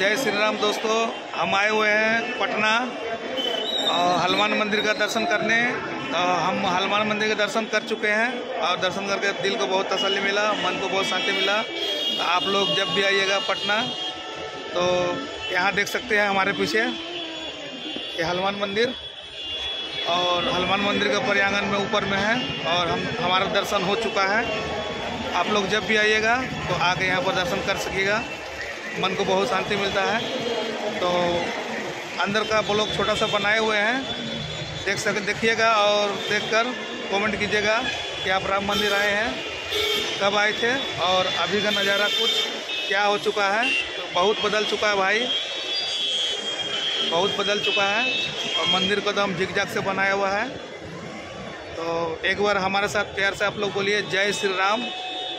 जय श्री राम दोस्तों, हम आए हुए हैं पटना हनुमान मंदिर का दर्शन करने। हम हनुमान मंदिर के दर्शन कर चुके हैं और दर्शन करके दिल को बहुत तसल्ली मिला, मन को बहुत शांति मिला। तो आप लोग जब भी आइएगा पटना तो यहाँ देख सकते हैं हमारे पीछे ये हनुमान मंदिर, और हनुमान मंदिर का प्रांगण में ऊपर में है और हमारा दर्शन हो चुका है। आप लोग जब भी आइएगा तो आके यहाँ पर दर्शन कर सकिएगा, मन को बहुत शांति मिलता है। तो अंदर का ब्लॉग छोटा सा बनाए हुए हैं, देखिएगा और देखकर कमेंट कीजिएगा कि आप राम मंदिर आए हैं, कब आए थे और अभी का नज़ारा कुछ क्या हो चुका है। तो बहुत बदल चुका है भाई, बहुत बदल चुका है और मंदिर को तो हम झिकझाक से बनाया हुआ है। तो एक बार हमारे साथ प्यार से आप लोग बोलिए जय श्री राम।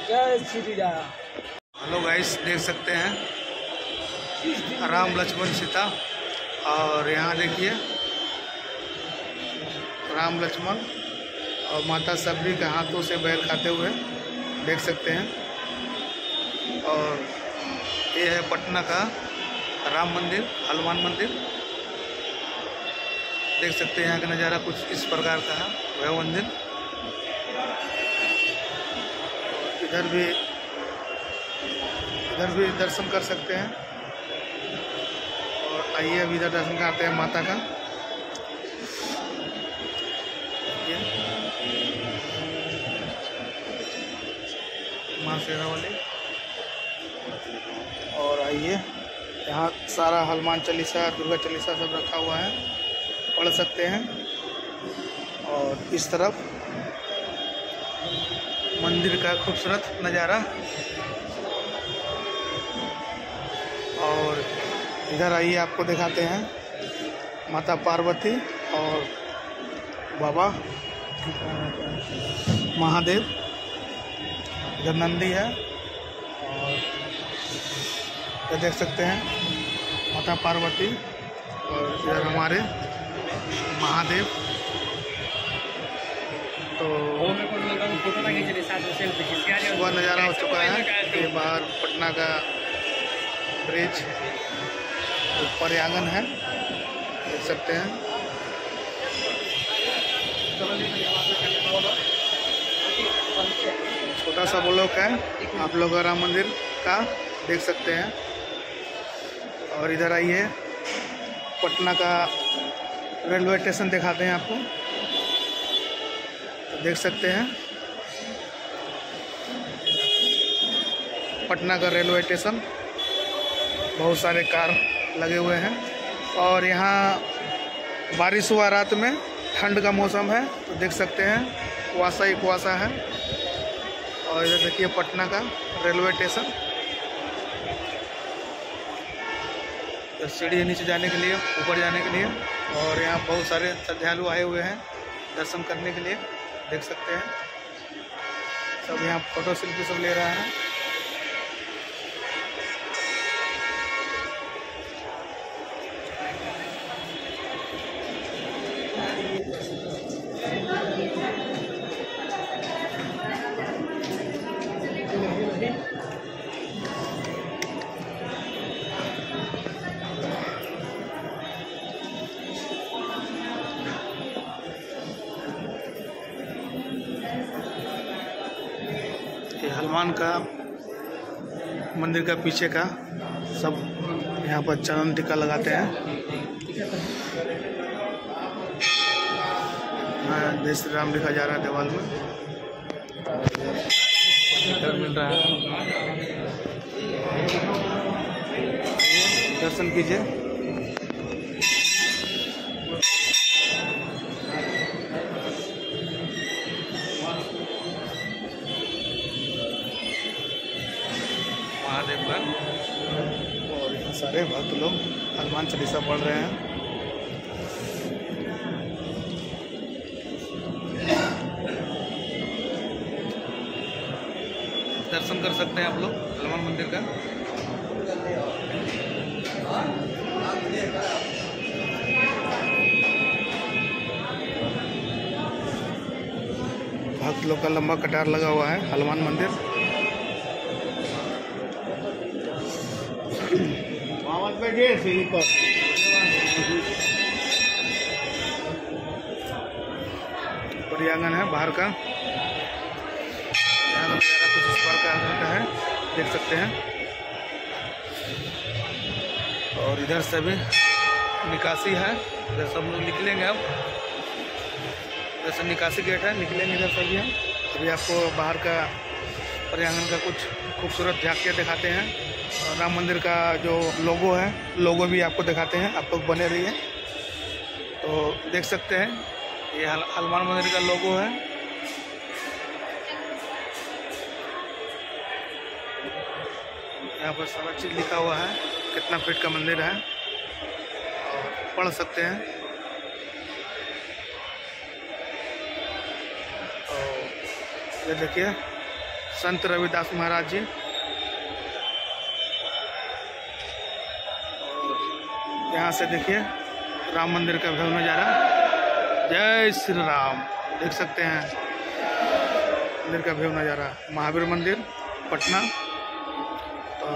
जय श्री राम। हेलो गाइस, देख सकते हैं राम लक्ष्मण सीता, और यहाँ देखिए राम लक्ष्मण और माता सबरी के हाथों से बैर खाते हुए देख सकते हैं। और ये है पटना का राम मंदिर, हनुमान मंदिर। देख सकते हैं यहाँ का नज़ारा कुछ इस प्रकार का है वह मंदिर। इधर भी दर्शन कर सकते हैं। और आइए अभी इधर दर्शन करते हैं माता का। ये माँ शेरा वाली। और आइए यहाँ सारा हनुमान चालीसा, दुर्गा चालीसा सब रखा हुआ है, पढ़ सकते हैं। और इस तरफ मंदिर का खूबसूरत नज़ारा। और इधर आइए आपको दिखाते हैं माता पार्वती और बाबा महादेव। इधर नंदी है और इधर देख सकते हैं माता पार्वती, और इधर हमारे महादेव। तो वह नज़ारा हो चुका है। ये बाहर पटना का ब्रिज प्रांगण है, देख सकते हैं। छोटा सा ब्लॉक है आप लोग राम मंदिर का, देख सकते हैं। और इधर आइए पटना का रेलवे स्टेशन दिखाते हैं आपको, तो देख सकते हैं पटना का रेलवे स्टेशन। बहुत सारे कार लगे हुए हैं और यहाँ बारिश हुआ रात में, ठंड का मौसम है, तो देख सकते हैं कुआसा ही कुआसा है। और इधर देखिए पटना का रेलवे स्टेशन। तो सीढ़ी है नीचे जाने के लिए, ऊपर जाने के लिए। और यहाँ बहुत सारे श्रद्धालु आए हुए हैं दर्शन करने के लिए, देख सकते हैं। सब यहाँ फोटो सेल्फी सब ले रहे हैं। हनुमान का मंदिर का पीछे का सब यहाँ पर चरण टीका लगाते हैं। जय श्री राम लिखा जा रहा है दीवार में, मिल रहा है। दर्शन कीजिए। महादेव का, और यहाँ सारे भक्त लोग हनुमान चालीसा पढ़ रहे हैं। दर्शन कर सकते हैं आप लोग हनुमान मंदिर का। भक्त लोग का लंबा कतार लगा हुआ है हनुमान मंदिर। पर्यागन है बाहर का, यहाँ नज़ारा कुछ इस प्रकार का है, देख सकते हैं। और इधर से भी निकासी है, इधर सब लोग निकलेंगे अब, इधर से निकासी गेट है, निकलेंगे इधर से भी हम। अभी आपको बाहर का पर्यागन का कुछ खूबसूरत झांकियाँ दिखाते हैं, और राम मंदिर का जो लोगो है, लोगो भी आपको दिखाते हैं। आप लोग बने रहिए। तो देख सकते हैं ये हनुमान मंदिर का लोगो है। यहाँ पर सारा चीज़ लिखा हुआ है, कितना फीट का मंदिर है, और पढ़ सकते हैं। और ये देखिए संत रविदास महाराज जी, यहाँ से देखिए राम मंदिर का भव्य नज़ारा। जय श्री राम, देख सकते हैं मंदिर का भव्य नज़ारा, महावीर मंदिर पटना। तो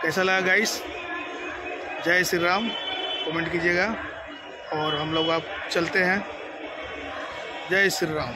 कैसा लगा गाइस? जय श्री राम कमेंट कीजिएगा, और हम लोग अब चलते हैं। जय श्री राम।